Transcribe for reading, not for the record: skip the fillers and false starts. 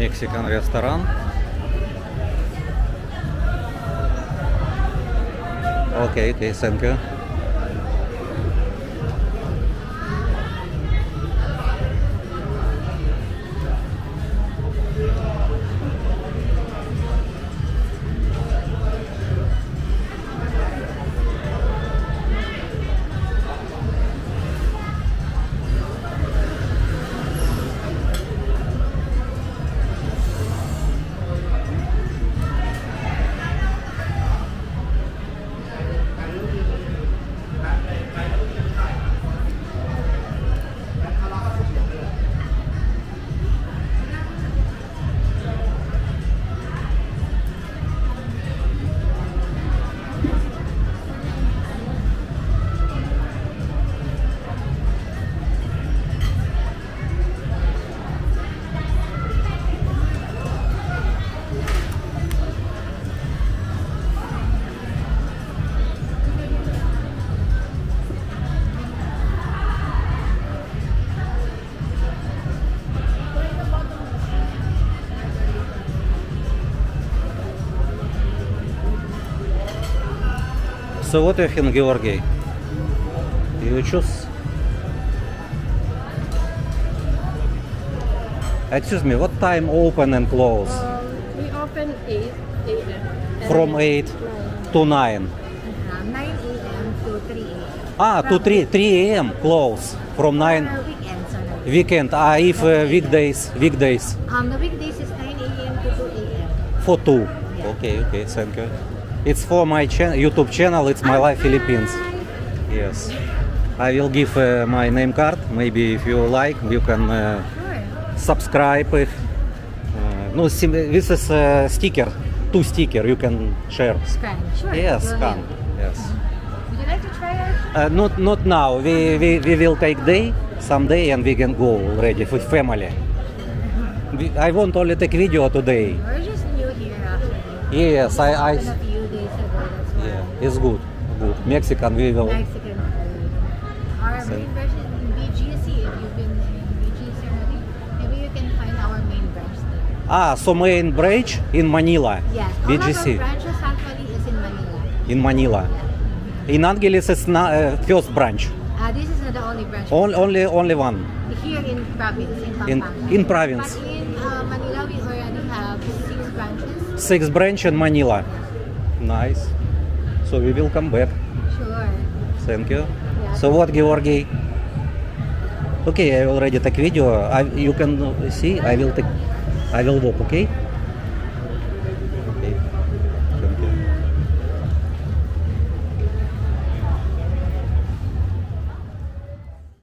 Mexican restaurant. Okay, thank you. So what do you think, Georgi? You choose? Excuse me, what time open and close? We open 8 a.m. From 8 to 9. 9 a.m. to 3 a.m. Ah, to 3 a.m. close. From 9 Weekends. weekend. Ah, if weekdays. The weekdays is 9 a.m. to 2 a.m. For 2. Okay, thank you. It's for my YouTube channel, it's My Life Philippines. Yes. I will give my name card. Maybe if you like, you can subscribe. No, this is sticker. 2 sticker you can share. Scan. Sure. Yes, Go scan. ahead. Yes. Would you like to try it? Not now. We will take day, someday, and we can go already with family. I won't only take video today. We're just new here actually. Yes, I a few days ago, that's why. yeah, it's good. Mexican we will. Mexican food. Our main branch is in BGC. If you've been in BGC already, maybe you can find our main branch there. Ah, so main branch in Manila. Yes, all BGC. of our branches actually is in Manila. In Manila. In Angeles is first branch. This is not the only branch. Only one. Here in province, in Pampanga. In province. But in Manila, we already have 6 branches. 6 branch in Manila. Nice. So we will come back. Sure. Thank you. Yeah. So what, Georgi? Okay, I already take video. You can see. I will walk. Okay.